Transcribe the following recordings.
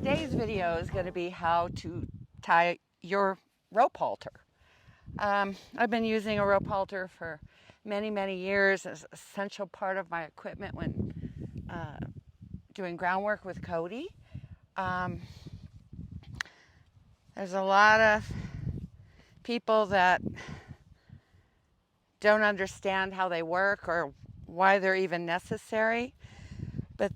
Today's video is going to be how to tie your rope halter. I've been using a rope halter for many years as an essential part of my equipment when doing groundwork with Cody. There's a lot of people that don't understand how they work or why they're even necessary. But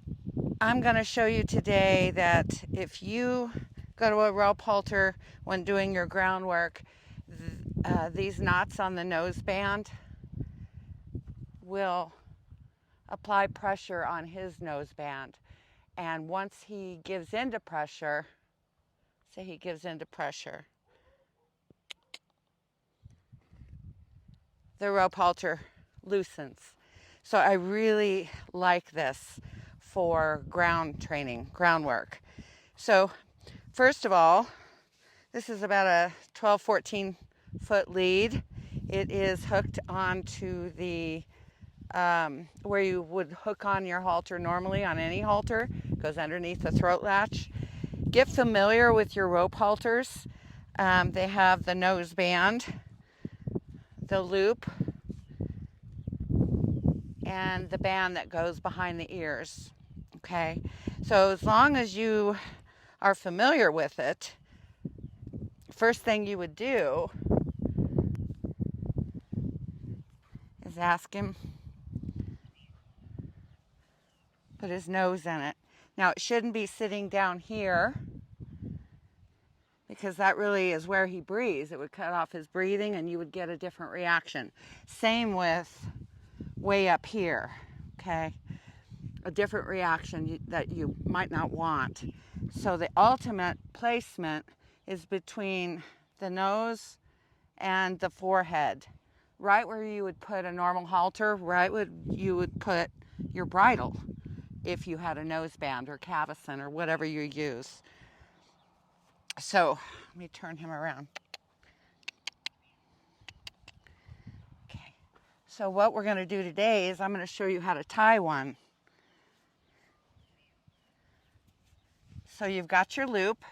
I'm going to show you today that if you go to a rope halter when doing your groundwork, these knots on the nose band will apply pressure on his nose band. And once he gives into pressure, say he gives into pressure, the rope halter loosens. So I really like this for ground training, groundwork. So first of all, this is about a 12-14 foot lead. It is hooked onto the where you would hook on your halter normally on any halter. It goes underneath the throat latch. Get familiar with your rope halters. They have the nose band, the loop, and the band that goes behind the ears. Okay, so as long as you are familiar with it, first thing you would do is ask him, put his nose in it. Now it shouldn't be sitting down here because that really is where he breathes. It would cut off his breathing and you would get a different reaction. Same with way up here, okay? A different reaction that you might not want. So the ultimate placement is between the nose and the forehead, right where you would put a normal halter, right where you would put your bridle if you had a nose band or cavesson or whatever you use. So let me turn him around. Okay. So what we're going to do today is I'm going to show you how to tie one. So you've got your loop,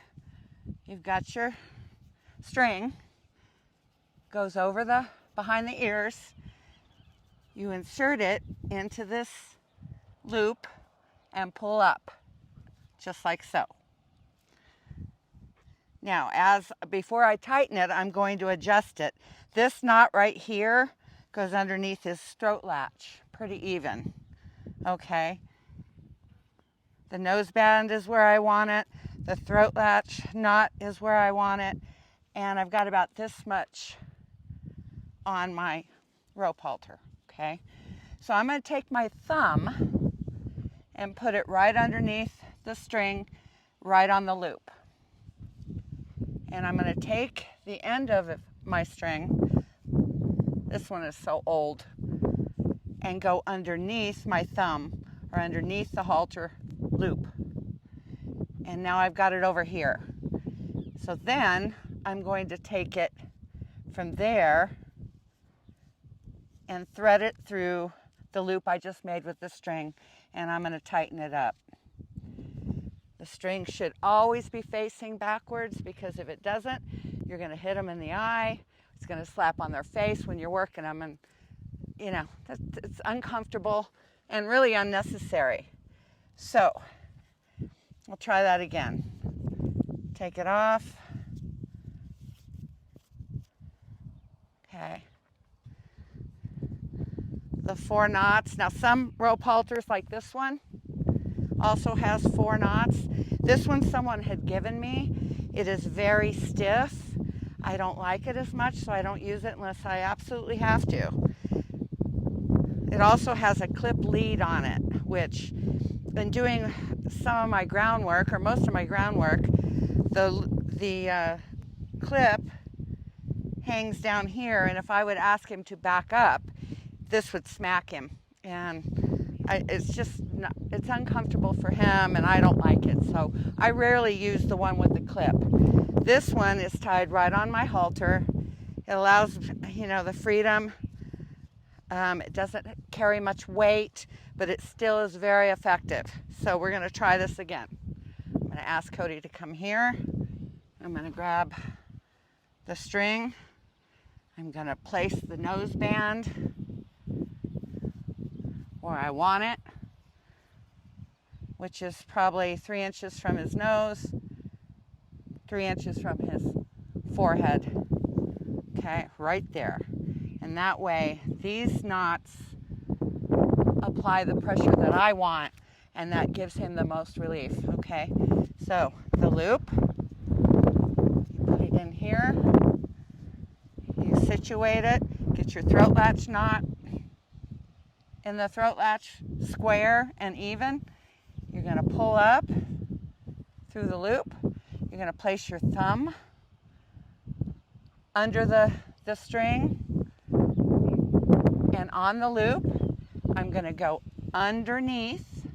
you've got your string, goes over the behind the ears. You insert it into this loop and pull up, just like so. Now, before I tighten it, I'm going to adjust it. This knot right here goes underneath his throat latch, pretty even, okay? The nose band is where I want it. The throat latch knot is where I want it. And I've got about this much on my rope halter, okay? So I'm going to take my thumb and put it right underneath the string, right on the loop. And I'm going to take the end of my string, this one is so old, and go underneath my thumb or underneath the halter loop. And now I've got it over here. So then I'm going to take it from there and thread it through the loop I just made with the string, and I'm going to tighten it up. The string should always be facing backwards because if it doesn't, you're going to hit them in the eye. It's going to slap on their face when you're working them, and you know, it's uncomfortable and really unnecessary. So I'll try that again. Take it off. Okay. The 4 knots. Now some rope halters like this one also has 4 knots. This one someone had given me. It is very stiff. I don't like it as much, so I don't use it unless I absolutely have to. It also has a clip lead on it, which in doing some of my groundwork, or most of my groundwork, the clip hangs down here, and if I would ask him to back up, this would smack him, and it's uncomfortable for him, and I don't like it, so I rarely use the one with the clip. This one is tied right on my halter. It allows, you know, the freedom. It doesn't carry much weight, but it still is very effective. So we're going to try this again. I'm going to ask Cody to come here. I'm going to grab the string. I'm going to place the nose band where I want it, which is probably 3 inches from his nose, 3 inches from his forehead. Okay, right there. And that way, these knots apply the pressure that I want, and that gives him the most relief. Okay, so the loop, you put it in here, you situate it, get your throat latch knot in the throat latch square and even. You're going to pull up through the loop. You're going to place your thumb under the string, and on the loop, I'm going to go underneath,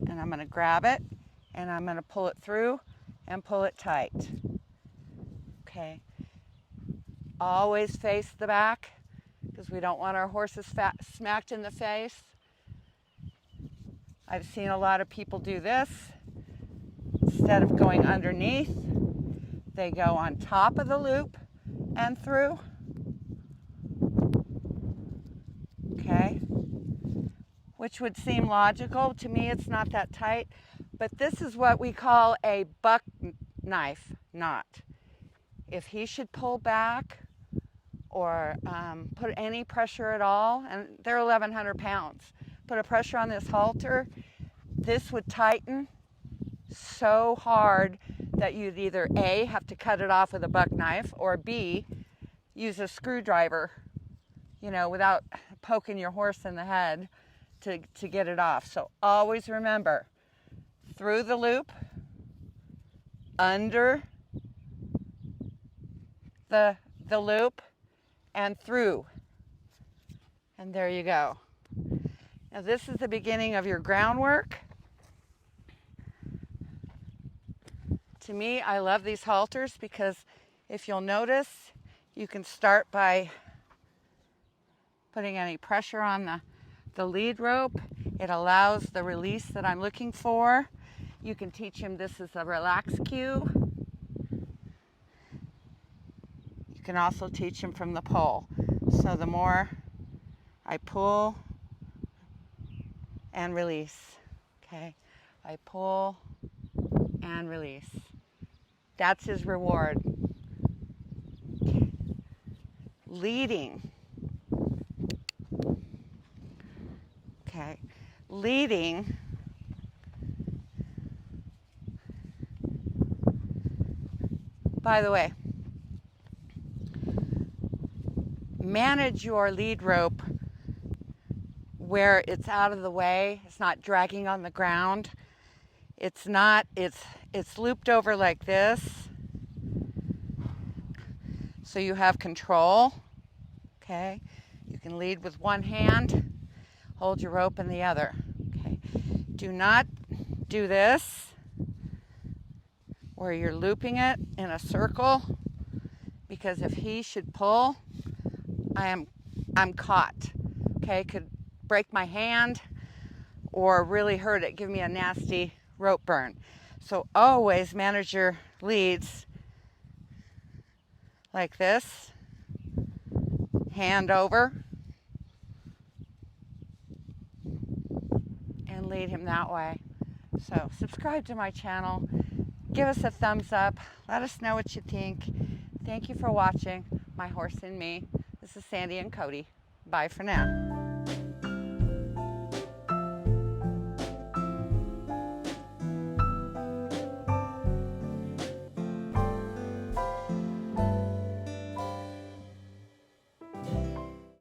and I'm going to grab it, and I'm going to pull it through and pull it tight. Okay. Always face the back, because we don't want our horses smacked in the face. I've seen a lot of people do this. Instead of going underneath, they go on top of the loop and through. Okay, which would seem logical. To me, it's not that tight, but this is what we call a buck knife knot. If he should pull back or put any pressure at all, and they're 1,100 pounds, put a pressure on this halter, this would tighten so hard that you'd either A, have to cut it off with a buck knife, or B, use a screwdriver, without poking your horse in the head to get it off. So always remember, through the loop, under the loop, and through. And there you go. Now this is the beginning of your groundwork. To me, I love these halters because if you'll notice, you can start by putting any pressure on the lead rope. It allows the release that I'm looking for. You can teach him this is a relax cue. You can also teach him from the pull. So the more I pull and release, okay? I pull and release. That's his reward. Leading. Okay. Leading. By the way, manage your lead rope where it's out of the way. It's not dragging on the ground. It's looped over like this. So you have control. Okay. You can lead with one hand, hold your rope in the other. Okay. Do not do this where you're looping it in a circle, because if he should pull, I'm caught. Okay. Could break my hand or really hurt it, give me a nasty rope burn. So always manage your leads like this, hand over, and lead him that way. So subscribe to my channel, give us a thumbs up, let us know what you think. Thank you for watching My Horse and Me. This is Sandy and Cody. Bye for now.